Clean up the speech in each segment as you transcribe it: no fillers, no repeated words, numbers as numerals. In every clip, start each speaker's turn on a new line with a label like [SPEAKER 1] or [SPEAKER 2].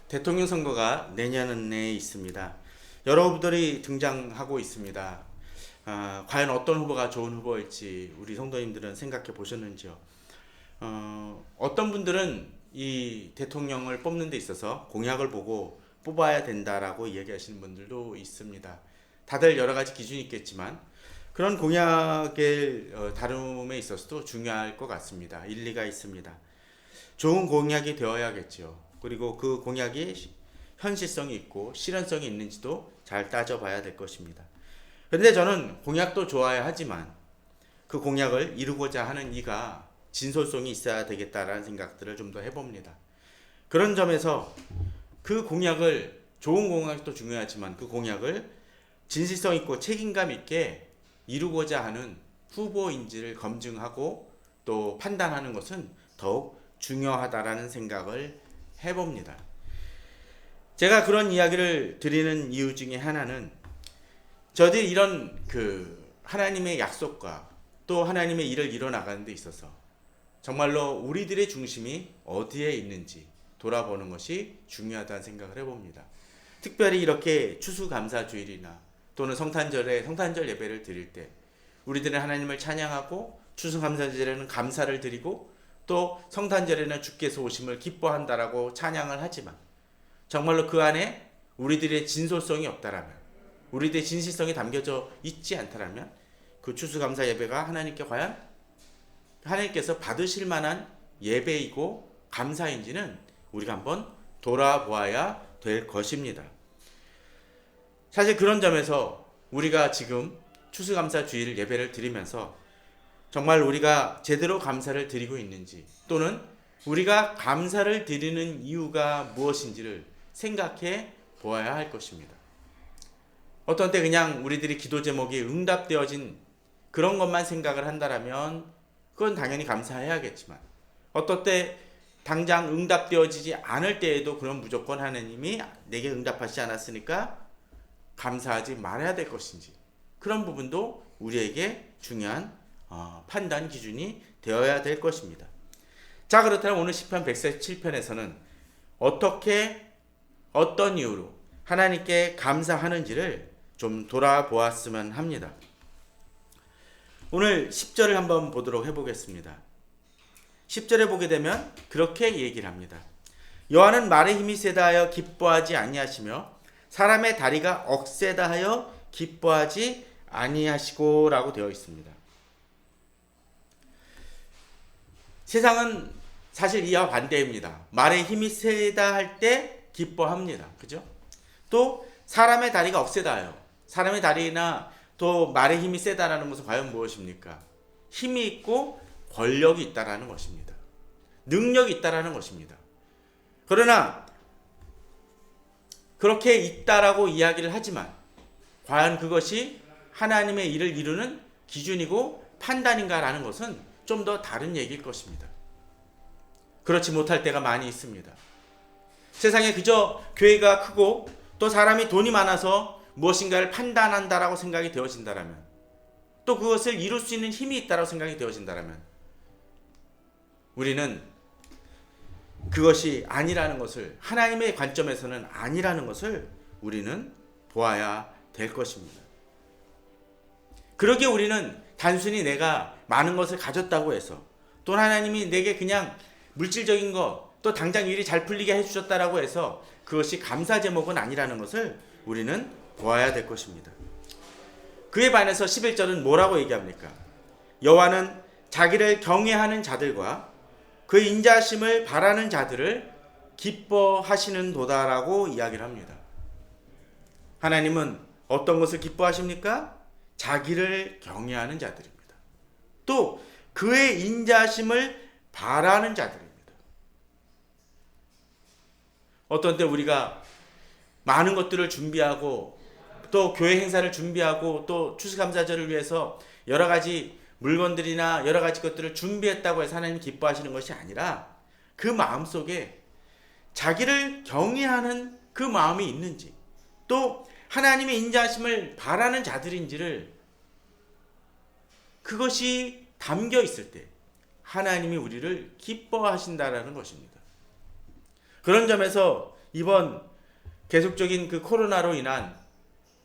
[SPEAKER 1] 대통령 선거가 내년에 있습니다. 여러 후보들이 등장하고 있습니다. 과연 어떤 후보가 좋은 후보일지 우리 성도님들은 생각해 보셨는지요? 어떤 분들은 이 대통령을 뽑는 데 있어서 공약을 보고 뽑아야 된다라고 이야기하시는 분들도 있습니다. 다들 여러 가지 기준이 있겠지만 그런 공약을 다룸에 있어서도 중요할 것 같습니다. 일리가 있습니다. 좋은 공약이 되어야겠죠. 그리고 그 공약이 현실성이 있고 실현성이 있는지도 잘 따져봐야 될 것입니다. 그런데 저는 공약도 좋아야 하지만 그 공약을 이루고자 하는 이가 진솔성이 있어야 되겠다라는 생각들을 좀 더 해봅니다. 그런 점에서 그 공약을 좋은 공약도 중요하지만 그 공약을 진실성 있고 책임감 있게 이루고자 하는 후보인지를 검증하고 또 판단하는 것은 더욱 중요하다라는 생각을 해봅니다. 제가 그런 이야기를 드리는 이유 중에 하나는 저들이 이런 하나님의 약속과 또 하나님의 일을 이뤄나가는 데 있어서 정말로 우리들의 중심이 어디에 있는지 돌아보는 것이 중요하다는 생각을 해봅니다. 특별히 이렇게 추수감사주일이나 또는 성탄절에 성탄절 예배를 드릴 때 우리들은 하나님을 찬양하고 추수감사절에는 감사를 드리고 또 성탄절에는 주께서 오심을 기뻐한다라고 찬양을 하지만 정말로 그 안에 우리들의 진솔성이 없다라면 우리들의 진실성이 담겨져 있지 않다라면 그 추수감사 예배가 하나님께 과연 하나님께서 받으실 만한 예배이고 감사인지는 우리가 한번 돌아보아야 될 것입니다. 사실 그런 점에서 우리가 지금 추수감사 주일 예배를 드리면서 정말 우리가 제대로 감사를 드리고 있는지 또는 우리가 감사를 드리는 이유가 무엇인지를 생각해 보아야 할 것입니다. 어떤 때 그냥 우리들이 기도 제목이 응답되어진 그런 것만 생각을 한다라면 그건 당연히 감사해야겠지만 어떤 때 당장 응답되어지지 않을 때에도 그런 무조건 하나님이 내게 응답하지 않았으니까 감사하지 말아야 될 것인지 그런 부분도 우리에게 중요한 판단 기준이 되어야 될 것입니다. 자, 그렇다면 오늘 시편 147편에서는 어떻게 어떤 이유로 하나님께 감사하는지를 좀 돌아보았으면 합니다. 오늘 10절을 한번 보도록 해보겠습니다. 10절에 보게 되면 그렇게 얘기를 합니다. 여호와는 말의 힘이 세다 하여 기뻐하지 아니하시며 사람의 다리가 억세다 하여 기뻐하지 아니하시고 라고 되어 있습니다. 세상은 사실 이와 반대입니다. 말의 힘이 세다 할 때 기뻐합니다. 그죠? 또 사람의 다리가 억세다 하여 사람의 다리나 또 말의 힘이 세다라는 것은 과연 무엇입니까? 힘이 있고 권력이 있다라는 것입니다. 능력이 있다라는 것입니다. 그러나 그렇게 있다라고 이야기를 하지만 과연 그것이 하나님의 일을 이루는 기준이고 판단인가라는 것은 좀 더 다른 얘기일 것입니다. 그렇지 못할 때가 많이 있습니다. 세상에 그저 교회가 크고 또 사람이 돈이 많아서 무엇인가를 판단한다라고 생각이 되어진다라면 또 그것을 이룰 수 있는 힘이 있다라고 생각이 되어진다라면 우리는 그것이 아니라는 것을 하나님의 관점에서는 아니라는 것을 우리는 보아야 될 것입니다. 그러기에 우리는 단순히 내가 많은 것을 가졌다고 해서 또 하나님이 내게 그냥 물질적인 것 또 당장 일이 잘 풀리게 해주셨다라고 해서 그것이 감사 제목은 아니라는 것을 우리는 보아야 될 것입니다. 그에 반해서 11절은 뭐라고 얘기합니까? 여호와는 자기를 경외하는 자들과 그 인자하심을 바라는 자들을 기뻐하시는 도다라고 이야기를 합니다. 하나님은 어떤 것을 기뻐하십니까? 자기를 경외하는 자들입니다. 또 그의 인자하심을 바라는 자들입니다. 어떤 때 우리가 많은 것들을 준비하고 또 교회 행사를 준비하고 또 추수감사절을 위해서 여러 가지 물건들이나 여러 가지 것들을 준비했다고 해서 하나님 기뻐하시는 것이 아니라 그 마음속에 자기를 경외하는 그 마음이 있는지 또 하나님의 인자하심을 바라는 자들인지를 그것이 담겨 있을 때 하나님이 우리를 기뻐하신다라는 것입니다. 그런 점에서 이번 계속적인 그 코로나로 인한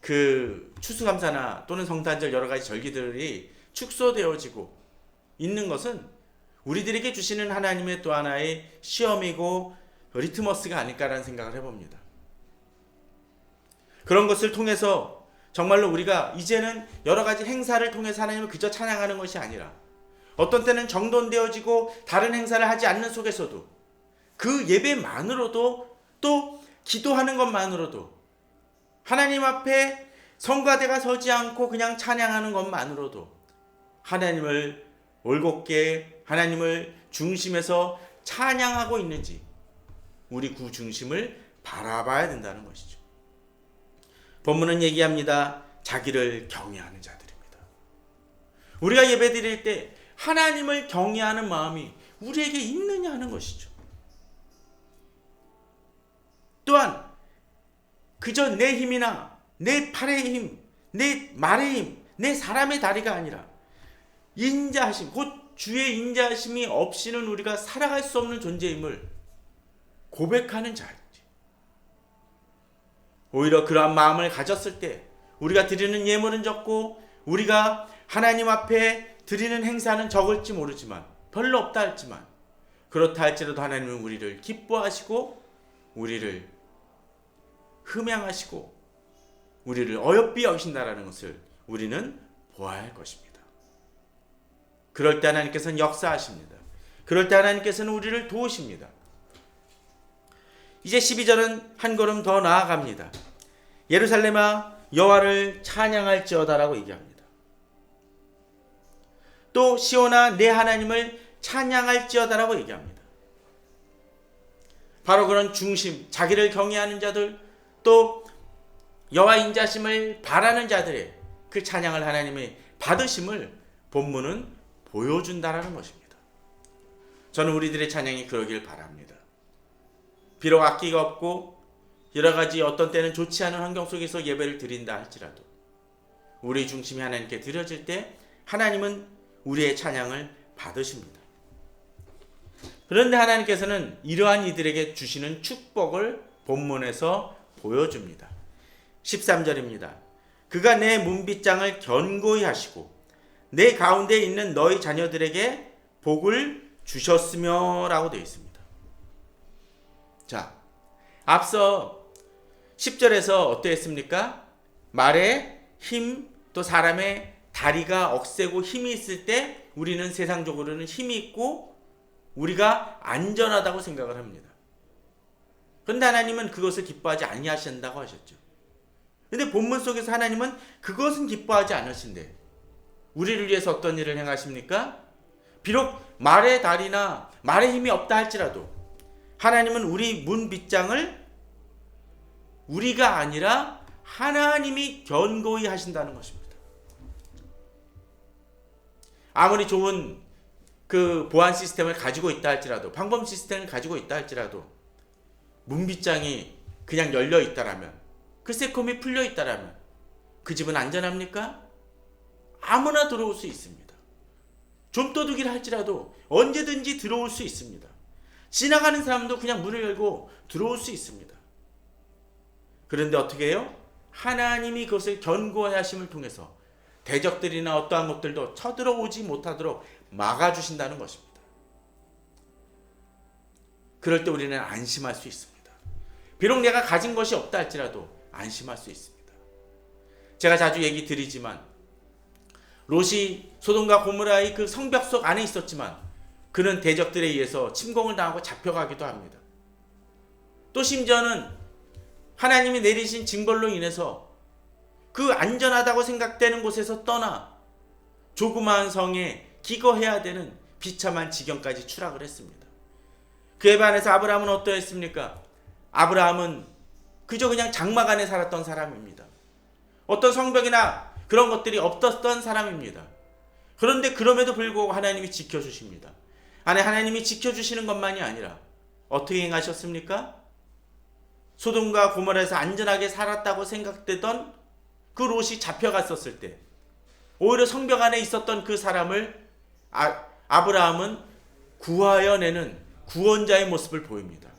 [SPEAKER 1] 그 추수감사나 또는 성탄절 여러 가지 절기들이 축소되어지고 있는 것은 우리들에게 주시는 하나님의 또 하나의 시험이고 리트머스가 아닐까라는 생각을 해봅니다. 그런 것을 통해서 정말로 우리가 이제는 여러 가지 행사를 통해서 하나님을 그저 찬양하는 것이 아니라 어떤 때는 정돈되어지고 다른 행사를 하지 않는 속에서도 그 예배만으로도 또 기도하는 것만으로도 하나님 앞에 성가대가 서지 않고 그냥 찬양하는 것만으로도 하나님을 올곧게 하나님을 중심에서 찬양하고 있는지 우리 구 중심을 바라봐야 된다는 것이죠. 본문은 얘기합니다. 자기를 경외하는 자들입니다. 우리가 예배드릴 때 하나님을 경외하는 마음이 우리에게 있느냐 하는 것이죠. 또한 그저 내 힘이나 내 팔의 힘, 내 말의 힘, 내 사람의 다리가 아니라 인자하심, 곧 주의 인자하심이 없이는 우리가 살아갈 수 없는 존재임을 고백하는 자이지. 오히려 그러한 마음을 가졌을 때 우리가 드리는 예물은 적고 우리가 하나님 앞에 드리는 행사는 적을지 모르지만 별로 없다 할지만 그렇다 할지라도 하나님은 우리를 기뻐하시고 우리를 흠양하시고 우리를 어여삐 여기신다라는 것을 우리는 보아야 할 것입니다. 그럴 때 하나님께서는 역사하십니다. 그럴 때 하나님께서는 우리를 도우십니다. 이제 12절은 한 걸음 더 나아갑니다. 예루살렘아 여호와를 찬양할지어다라고 얘기합니다. 또 시온아 내 하나님을 찬양할지어다라고 얘기합니다. 바로 그런 중심, 자기를 경외하는 자들, 또 여호와 인자심을 바라는 자들의 그 찬양을 하나님의 받으심을 본문은 보여준다라는 것입니다. 저는 우리들의 찬양이 그러길 바랍니다. 비록 악기가 없고 여러 가지 어떤 때는 좋지 않은 환경 속에서 예배를 드린다 할지라도 우리 중심이 하나님께 드려질 때 하나님은 우리의 찬양을 받으십니다. 그런데 하나님께서는 이러한 이들에게 주시는 축복을 본문에서 보여줍니다. 13절입니다. 그가 내 문빗장을 견고히 하시고 내 가운데 있는 너희 자녀들에게 복을 주셨으며 라고 되어 있습니다. 자, 앞서 10절에서 어떠했습니까? 말에 힘, 또 사람의 다리가 억세고 힘이 있을 때 우리는 세상적으로는 힘이 있고 우리가 안전하다고 생각을 합니다. 그런데 하나님은 그것을 기뻐하지 아니하신다고 하셨죠. 그런데 본문 속에서 하나님은 그것은 기뻐하지 않으신데 우리를 위해서 어떤 일을 행하십니까? 비록 말의 다리나 말의 힘이 없다 할지라도 하나님은 우리 문빗장을 우리가 아니라 하나님이 견고히 하신다는 것입니다. 아무리 좋은 그 보안 시스템을 가지고 있다 할지라도 방범 시스템을 가지고 있다 할지라도 문빗장이 그냥 열려 있다라면 그 세콤이 풀려 있다라면 그 집은 안전합니까? 아무나 들어올 수 있습니다. 좀도둑이라 할지라도 언제든지 들어올 수 있습니다. 지나가는 사람도 그냥 문을 열고 들어올 수 있습니다. 그런데 어떻게 해요? 하나님이 그것을 견고히 하심을 통해서 대적들이나 어떠한 것들도 쳐들어오지 못하도록 막아주신다는 것입니다. 그럴 때 우리는 안심할 수 있습니다. 비록 내가 가진 것이 없다 할지라도 안심할 수 있습니다. 제가 자주 얘기 드리지만 롯이 소돔과 고모라의 그 성벽 속 안에 있었지만 그는 대적들에 의해서 침공을 당하고 잡혀가기도 합니다. 또 심지어는 하나님이 내리신 징벌로 인해서 그 안전하다고 생각되는 곳에서 떠나 조그마한 성에 기거해야 되는 비참한 지경까지 추락을 했습니다. 그에 반해서 아브라함은 어떠했습니까? 아브라함은 그저 그냥 장막 안에 살았던 사람입니다. 어떤 성벽이나 그런 것들이 없었던 사람입니다. 그런데 그럼에도 불구하고 하나님이 지켜주십니다. 하나님이 지켜주시는 것만이 아니라 어떻게 행하셨습니까? 소돔과 고모라에서 안전하게 살았다고 생각되던 그 롯이 잡혀갔었을 때 오히려 성벽 안에 있었던 그 사람을 아브라함은 구하여 내는 구원자의 모습을 보입니다.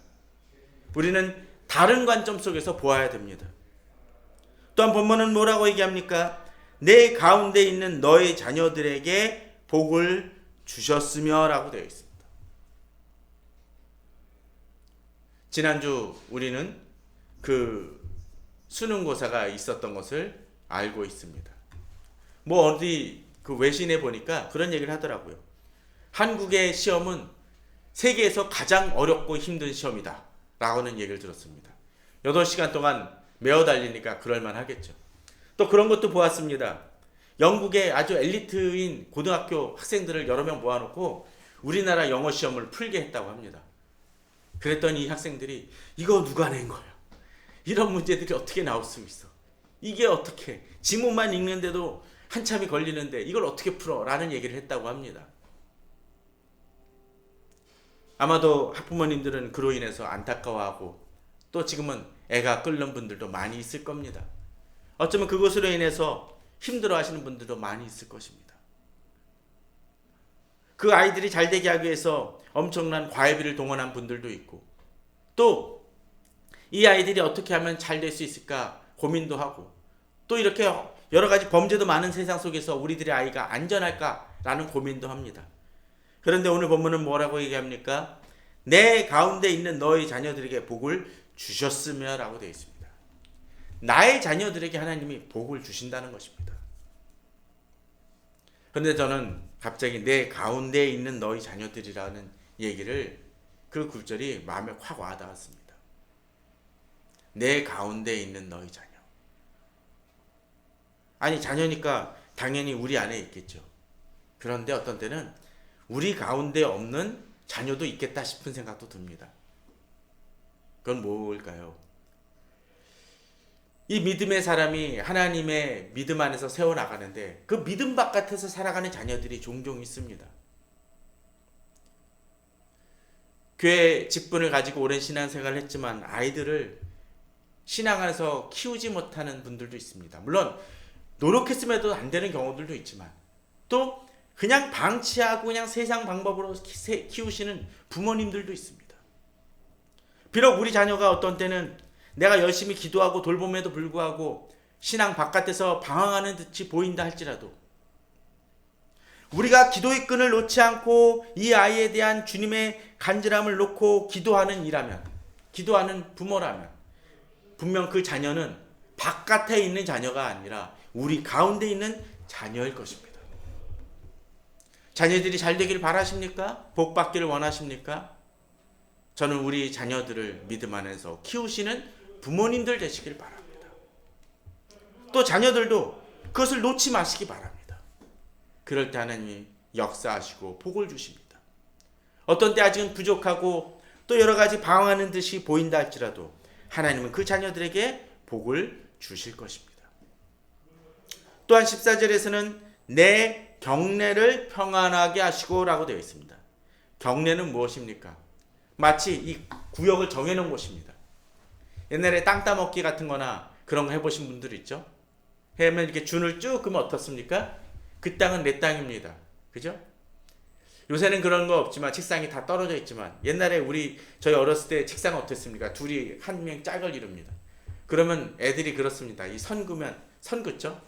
[SPEAKER 1] 우리는 다른 관점 속에서 보아야 됩니다. 또한 본문은 뭐라고 얘기합니까? 내 가운데 있는 너의 자녀들에게 복을 주셨으며 라고 되어 있습니다. 지난주 우리는 그 수능고사가 있었던 것을 알고 있습니다. 뭐 어디 그 외신에 보니까 그런 얘기를 하더라고요. 한국의 시험은 세계에서 가장 어렵고 힘든 시험이다 라고는 얘기를 들었습니다. 8시간 동안 매어 달리니까 그럴만 하겠죠. 또 그런 것도 보았습니다. 영국의 아주 엘리트인 고등학교 학생들을 여러 명 모아놓고 우리나라 영어 시험을 풀게 했다고 합니다. 그랬더니 이 학생들이 이거 누가 낸 거야? 이런 문제들이 어떻게 나올 수 있어? 이게 어떻게? 지문만 읽는데도 한참이 걸리는데 이걸 어떻게 풀어? 라는 얘기를 했다고 합니다. 아마도 학부모님들은 그로 인해서 안타까워하고 또 지금은 애가 끓는 분들도 많이 있을 겁니다. 어쩌면 그것으로 인해서 힘들어 하시는 분들도 많이 있을 것입니다. 그 아이들이 잘 되게 하기 위해서 엄청난 과외비를 동원한 분들도 있고 또 이 아이들이 어떻게 하면 잘 될 수 있을까 고민도 하고 또 이렇게 여러 가지 범죄도 많은 세상 속에서 우리들의 아이가 안전할까라는 고민도 합니다. 그런데 오늘 본문은 뭐라고 얘기합니까? 내 가운데 있는 너희 자녀들에게 복을 주셨으며 라고 되어 있습니다. 나의 자녀들에게 하나님이 복을 주신다는 것입니다. 그런데 저는 갑자기 내 가운데 있는 너희 자녀들이라는 얘기를 그 구절이 마음에 확 와닿았습니다. 내 가운데 있는 너희 자녀. 아니 자녀니까 당연히 우리 안에 있겠죠. 그런데 어떤 때는 우리 가운데 없는 자녀도 있겠다 싶은 생각도 듭니다. 그건 뭘까요? 이 믿음의 사람이 하나님의 믿음 안에서 세워나가는데 그 믿음 바깥에서 살아가는 자녀들이 종종 있습니다. 교회 직분을 가지고 오랜 신앙생활을 했지만 아이들을 신앙 안에서 키우지 못하는 분들도 있습니다. 물론 노력했음에도 안 되는 경우들도 있지만 또 그냥 방치하고 그냥 세상 방법으로 키우시는 부모님들도 있습니다. 비록 우리 자녀가 어떤 때는 내가 열심히 기도하고 돌봄에도 불구하고 신앙 바깥에서 방황하는 듯이 보인다 할지라도 우리가 기도의 끈을 놓지 않고 이 아이에 대한 주님의 간절함을 놓고 기도하는 이라면, 기도하는 부모라면 분명 그 자녀는 바깥에 있는 자녀가 아니라 우리 가운데 있는 자녀일 것입니다. 자녀들이 잘 되길 바라십니까? 복 받기를 원하십니까? 저는 우리 자녀들을 믿음 안에서 키우시는 부모님들 되시길 바랍니다. 또 자녀들도 그것을 놓지 마시기 바랍니다. 그럴 때 하나님이 역사하시고 복을 주십니다. 어떤 때 아직은 부족하고 또 여러 가지 방황하는 듯이 보인다 할지라도 하나님은 그 자녀들에게 복을 주실 것입니다. 또한 14절에서는 내 경내를 평안하게 하시고 라고 되어 있습니다. 경내는 무엇입니까? 마치 이 구역을 정해놓은 곳입니다. 옛날에 땅 따먹기 같은 거나 그런 거 해보신 분들 있죠? 해면 이렇게 준을 쭉 그으면 어떻습니까? 그 땅은 내 땅입니다. 그죠? 요새는 그런 거 없지만 책상이 다 떨어져 있지만 옛날에 저희 어렸을 때 책상은 어땠습니까? 둘이 한 명 짝을 이룹니다. 그러면 애들이 그렇습니다. 이 선 그면 선 긋죠?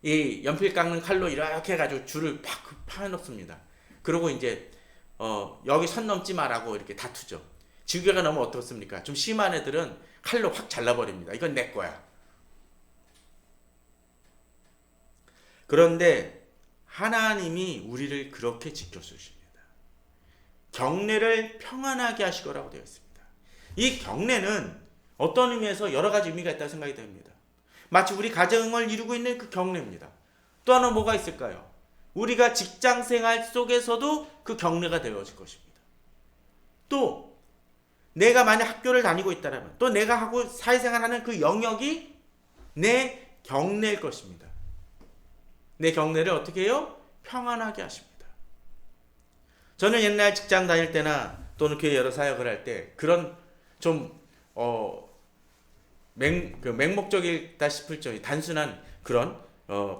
[SPEAKER 1] 이 연필 깎는 칼로 이렇게 해가지고 줄을 팍 파놓습니다. 그리고 이제 여기 선 넘지 마라고 이렇게 다투죠. 지우개가 너무 어떻습니까? 좀 심한 애들은 칼로 확 잘라버립니다. 이건 내 거야. 그런데 하나님이 우리를 그렇게 지켜주십니다. 경내를 평안하게 하시거라고 되어 있습니다. 이 경내는 어떤 의미에서 여러 가지 의미가 있다고 생각이 됩니다. 마치 우리 가정을 이루고 있는 그 경내입니다. 또 하나 뭐가 있을까요? 우리가 직장생활 속에서도 그 경내가 되어질 것입니다. 또 내가 만약 학교를 다니고 있다면 또 내가 하고 사회생활하는 그 영역이 내 경내일 것입니다. 내 경내를 어떻게 해요? 평안하게 하십니다. 저는 옛날 직장 다닐 때나 또는 교회 여러 사역을 할 때 그런 좀 맹목적이다 싶을 정도의 단순한 그런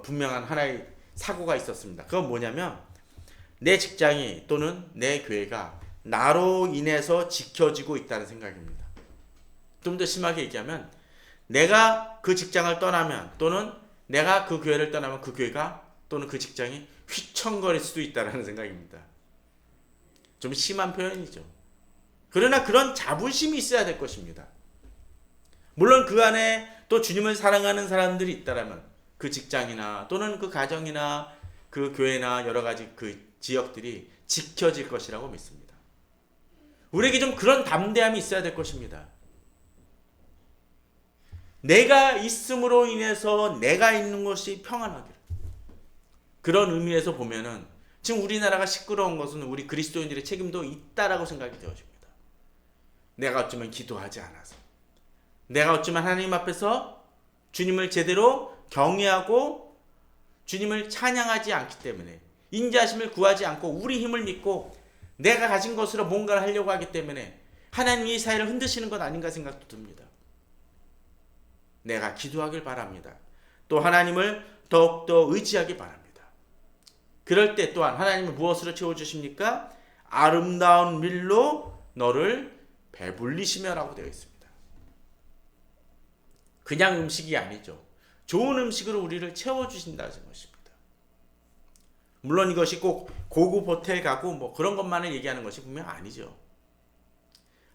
[SPEAKER 1] 분명한 하나의 사고가 있었습니다. 그건 뭐냐면 내 직장이 또는 내 교회가 나로 인해서 지켜지고 있다는 생각입니다. 좀 더 심하게 얘기하면 내가 그 직장을 떠나면 또는 내가 그 교회를 떠나면 그 교회가 또는 그 직장이 휘청거릴 수도 있다는 생각입니다. 좀 심한 표현이죠. 그러나 그런 자부심이 있어야 될 것입니다. 물론 그 안에 또 주님을 사랑하는 사람들이 있다라면 그 직장이나 또는 그 가정이나 그 교회나 여러 가지 그 지역들이 지켜질 것이라고 믿습니다. 우리에게 좀 그런 담대함이 있어야 될 것입니다. 내가 있음으로 인해서 내가 있는 것이 평안하기를. 그런 의미에서 보면은 지금 우리나라가 시끄러운 것은 우리 그리스도인들의 책임도 있다라고 생각이 되어집니다. 내가 어쩌면 기도하지 않아서, 내가 어쩌면 하나님 앞에서 주님을 제대로 경외하고 주님을 찬양하지 않기 때문에, 인자하심을 구하지 않고 우리 힘을 믿고 내가 가진 것으로 뭔가를 하려고 하기 때문에 하나님이 이 사회를 흔드시는 것 아닌가 생각도 듭니다. 내가 기도하길 바랍니다. 또 하나님을 더욱더 의지하기 바랍니다. 그럴 때 또한 하나님은 무엇으로 채워주십니까? 아름다운 밀로 너를 배불리시며 라고 되어 있습니다. 그냥 음식이 아니죠. 좋은 음식으로 우리를 채워주신다는 것입니다. 물론 이것이 꼭 고급 호텔 가고 뭐 그런 것만을 얘기하는 것이 분명 아니죠.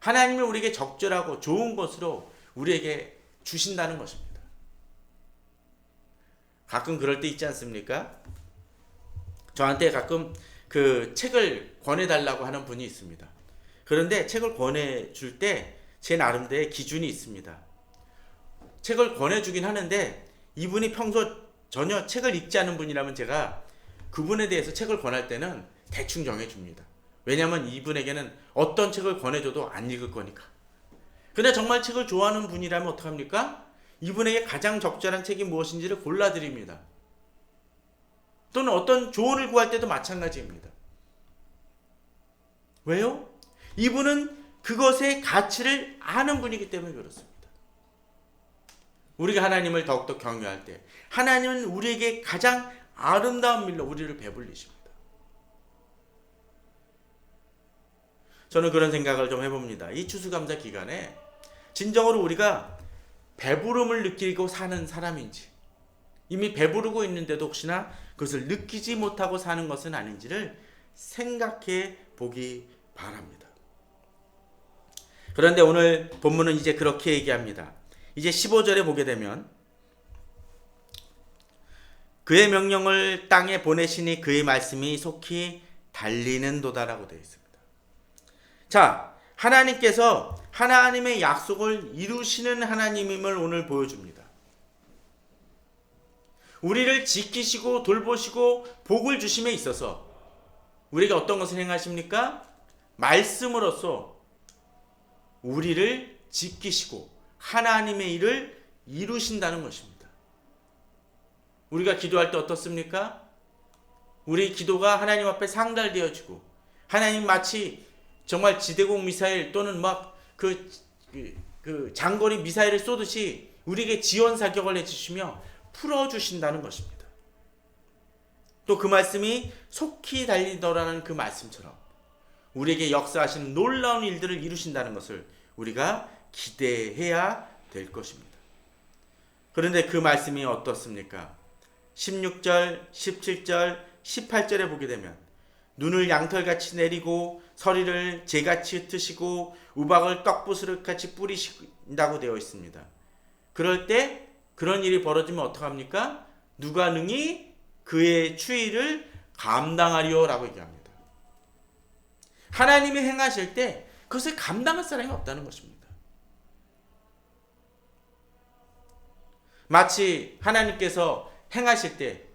[SPEAKER 1] 하나님은 우리에게 적절하고 좋은 것으로 우리에게 주신다는 것입니다. 가끔 그럴 때 있지 않습니까? 저한테 가끔 그 책을 권해달라고 하는 분이 있습니다. 그런데 책을 권해줄 때 제 나름대로의 기준이 있습니다. 책을 권해주긴 하는데 이분이 평소 전혀 책을 읽지 않은 분이라면 제가 그분에 대해서 책을 권할 때는 대충 정해줍니다. 왜냐하면 이분에게는 어떤 책을 권해줘도 안 읽을 거니까. 근데 정말 책을 좋아하는 분이라면 어떡합니까? 이분에게 가장 적절한 책이 무엇인지를 골라드립니다. 또는 어떤 조언을 구할 때도 마찬가지입니다. 왜요? 이분은 그것의 가치를 아는 분이기 때문에 그렇습니다. 우리가 하나님을 더욱더 경외할 때 하나님은 우리에게 가장 아름다운 밀로 우리를 배불리십니다. 저는 그런 생각을 좀 해봅니다. 이 추수감사 기간에 진정으로 우리가 배부름을 느끼고 사는 사람인지, 이미 배부르고 있는데도 혹시나 그것을 느끼지 못하고 사는 것은 아닌지를 생각해 보기 바랍니다. 그런데 오늘 본문은 이제 그렇게 얘기합니다. 이제 15절에 보게 되면 그의 명령을 땅에 보내시니 그의 말씀이 속히 달리는 도다라고 되어 있습니다. 자, 하나님께서 하나님의 약속을 이루시는 하나님임을 오늘 보여줍니다. 우리를 지키시고 돌보시고 복을 주심에 있어서 우리에게 어떤 것을 행하십니까? 말씀으로써 우리를 지키시고 하나님의 일을 이루신다는 것입니다. 우리가 기도할 때 어떻습니까? 우리 기도가 하나님 앞에 상달되어지고 하나님 마치 정말 지대공 미사일 또는 막 그 장거리 미사일을 쏘듯이 우리에게 지원 사격을 해주시며 풀어주신다는 것입니다. 또 그 말씀이 속히 달리더라는 그 말씀처럼 우리에게 역사하시는 놀라운 일들을 이루신다는 것을 우리가 기대해야 될 것입니다. 그런데 그 말씀이 어떻습니까? 16절, 17절, 18절에 보게 되면 눈을 양털같이 내리고 서리를 재같이 흩으시고 우박을 떡부스릇같이 뿌리신다고 되어 있습니다. 그럴 때 그런 일이 벌어지면 어떡합니까? 누가 능히 그의 추위를 감당하리요 라고 얘기합니다. 하나님이 행하실 때 그것을 감당할 사람이 없다는 것입니다. 마치 하나님께서 행하실 때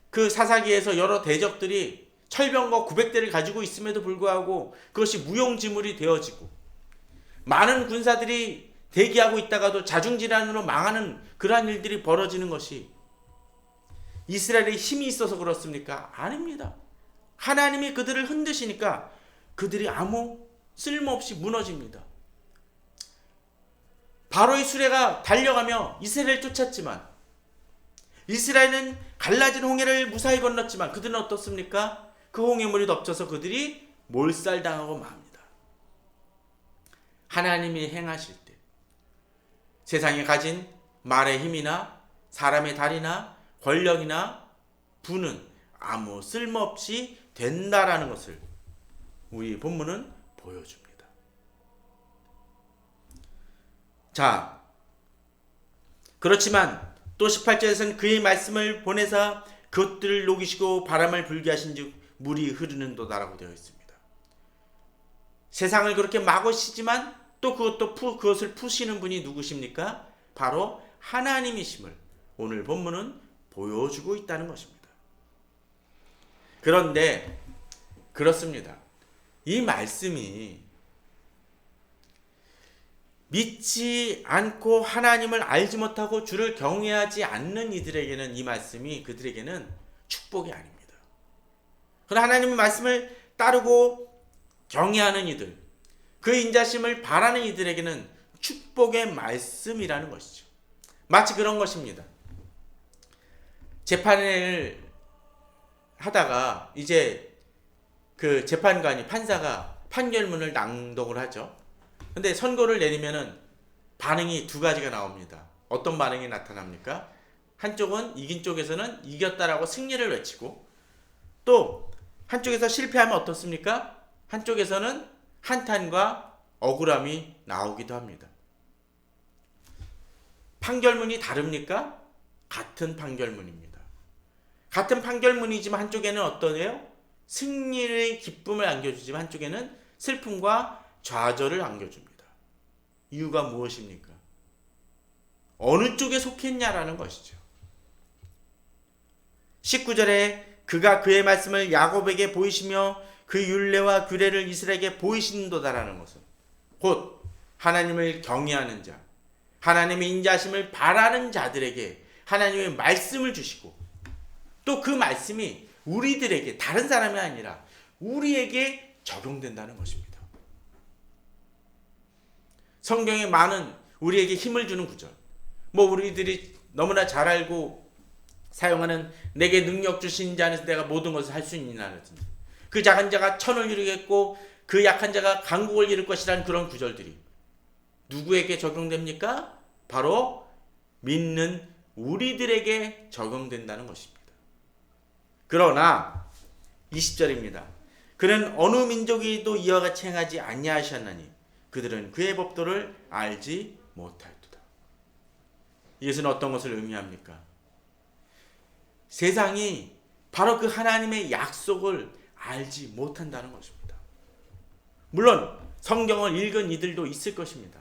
[SPEAKER 1] 그 사사기에서 여러 대적들이 철병거 900대를 가지고 있음에도 불구하고 그것이 무용지물이 되어지고 많은 군사들이 대기하고 있다가도 자중질환으로 망하는 그러한 일들이 벌어지는 것이 이스라엘의 힘이 있어서 그렇습니까? 아닙니다. 하나님이 그들을 흔드시니까 그들이 아무 쓸모없이 무너집니다. 바로의 수레가 달려가며 이스라엘을 쫓았지만 이스라엘은 갈라진 홍해를 무사히 건넜지만 그들은 어떻습니까? 그 홍해물이 덮쳐서 그들이 몰살당하고 맙니다. 하나님이 행하실 때 세상에 가진 말의 힘이나 사람의 다리나 권력이나 부는 아무 쓸모없이 된다라는 것을 우리 본문은 보여줍니다. 자, 그렇지만 또 18절에서는 그의 말씀을 보내사 그것들을 녹이시고 바람을 불게 하신즉 물이 흐르는도다라고 되어 있습니다. 세상을 그렇게 막으시지만 또 그것을 푸시는 분이 누구십니까? 바로 하나님이심을 오늘 본문은 보여주고 있다는 것입니다. 그런데 그렇습니다. 이 말씀이 믿지 않고 하나님을 알지 못하고 주를 경외하지 않는 이들에게는 이 말씀이 그들에게는 축복이 아닙니다. 그러나 하나님의 말씀을 따르고 경외하는 이들, 그 인자심을 바라는 이들에게는 축복의 말씀이라는 것이죠. 마치 그런 것입니다. 재판을 하다가 이제 그 재판관이 판사가 판결문을 낭독을 하죠. 근데 선고를 내리면은 반응이 두 가지가 나옵니다. 어떤 반응이 나타납니까? 한쪽은 이긴 쪽에서는 이겼다라고 승리를 외치고 또 한쪽에서 실패하면 어떻습니까? 한쪽에서는 한탄과 억울함이 나오기도 합니다. 판결문이 다릅니까? 같은 판결문입니다. 같은 판결문이지만 한쪽에는 어떠해요? 승리의 기쁨을 안겨주지만 한쪽에는 슬픔과 좌절을 안겨줍니다. 이유가 무엇입니까? 어느 쪽에 속했냐라는 것이죠. 19절에 그가 그의 말씀을 야곱에게 보이시며 그 율례와 규례를 이스라엘에게 보이신도다라는 것은 곧 하나님을 경외하는 자, 하나님의 인자하심을 바라는 자들에게 하나님의 말씀을 주시고 또 그 말씀이 우리들에게 다른 사람이 아니라 우리에게 적용된다는 것입니다. 성경에 많은 우리에게 힘을 주는 구절, 우리들이 너무나 잘 알고 사용하는 내게 능력 주신 자 안에서 내가 모든 것을 할 수 있느냐라든지 그 작은 자가 천을 이루겠고 그 약한 자가 강국을 이룰 것이라는 그런 구절들이 누구에게 적용됩니까? 바로 믿는 우리들에게 적용된다는 것입니다. 그러나 20절입니다. 그는 어느 민족이도 이와 같이 행하지 아니하셨나니 그들은 그의 법도를 알지 못하였도다. 이것은 어떤 것을 의미합니까? 세상이 바로 그 하나님의 약속을 알지 못한다는 것입니다. 물론 성경을 읽은 이들도 있을 것입니다.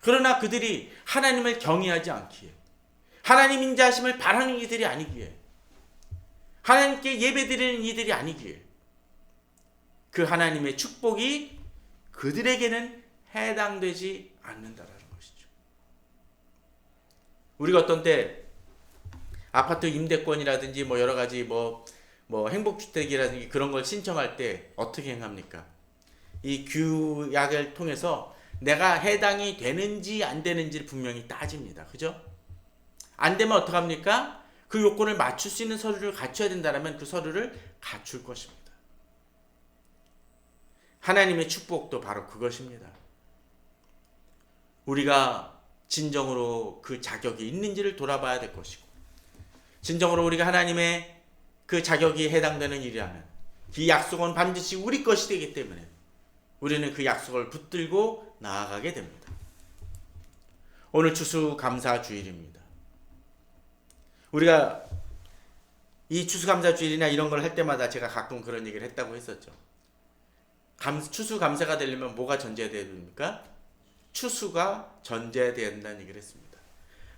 [SPEAKER 1] 그러나 그들이 하나님을 경외하지 않기에 하나님 인자하심을 바라는 이들이 아니기에 하나님께 예배드리는 이들이 아니기에 그 하나님의 축복이 그들에게는 해당되지 않는다라는 것이죠. 우리가 어떤 때 아파트 임대권이라든지 여러 가지 행복주택이라든지 그런 걸 신청할 때 어떻게 행합니까? 이 규약을 통해서 내가 해당이 되는지 안 되는지를 분명히 따집니다. 그죠? 안 되면 어떡합니까? 그 요건을 맞출 수 있는 서류를 갖춰야 된다면 그 서류를 갖출 것입니다. 하나님의 축복도 바로 그것입니다. 우리가 진정으로 그 자격이 있는지를 돌아봐야 될 것이고 진정으로 우리가 하나님의 그 자격이 해당되는 일이라면 이 약속은 반드시 우리 것이 되기 때문에 우리는 그 약속을 붙들고 나아가게 됩니다. 오늘 추수감사주일입니다. 우리가 이 추수감사주일이나 이런 걸 할 때마다 제가 가끔 그런 얘기를 했다고 했었죠. 추수감사가 되려면 뭐가 전제되어야 됩니까? 추수가 전제되어야 된다는 얘기를 했습니다.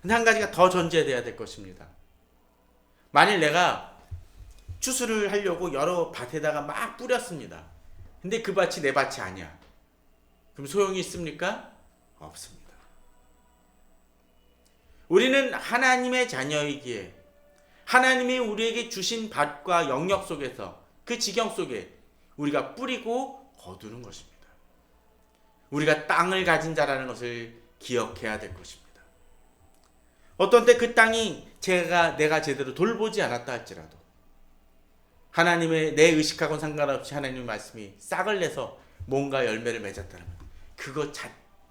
[SPEAKER 1] 근데 한 가지가 더 전제되어야 될 것입니다. 만일 내가 추수를 하려고 여러 밭에다가 막 뿌렸습니다. 근데 그 밭이 내 밭이 아니야. 그럼 소용이 있습니까? 없습니다. 우리는 하나님의 자녀이기에 하나님이 우리에게 주신 밭과 영역 속에서 그 지경 속에 우리가 뿌리고 거두는 것입니다. 우리가 땅을 가진 자라는 것을 기억해야 될 것입니다. 어떤 때 그 땅이 내가 제대로 돌보지 않았다 할지라도 하나님의 내 의식하고는 상관없이 하나님의 말씀이 싹을 내서 뭔가 열매를 맺었다면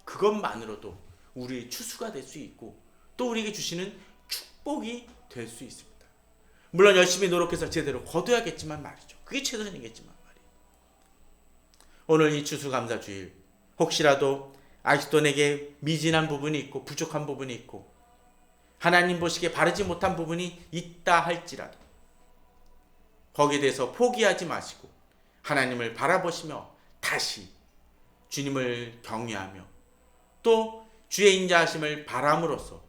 [SPEAKER 1] 그것만으로도 우리의 추수가 될 수 있고 또 우리에게 주시는 축복이 될 수 있습니다. 물론 열심히 노력해서 제대로 거둬야겠지만 말이죠. 그게 최선이겠지만 말이에요. 오늘 이 추수감사주일 혹시라도 아직도 내게 미진한 부분이 있고 부족한 부분이 있고 하나님 보시기에 바르지 못한 부분이 있다 할지라도 거기에 대해서 포기하지 마시고 하나님을 바라보시며 다시 주님을 경외하며 또 주의 인자하심을 바람으로써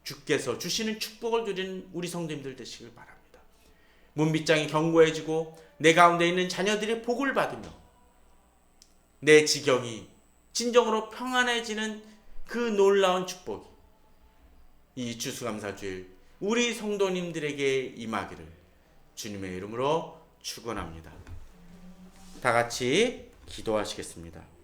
[SPEAKER 1] 주께서 주시는 축복을 누리는 우리 성도님들 되시길 바랍니다. 문빗장이 견고해지고 내 가운데 있는 자녀들이 복을 받으며 내 지경이 진정으로 평안해지는 그 놀라운 축복이 이 추수감사주일 우리 성도님들에게 임하기를 주님의 이름으로 축원합니다. 다 같이 기도하시겠습니다.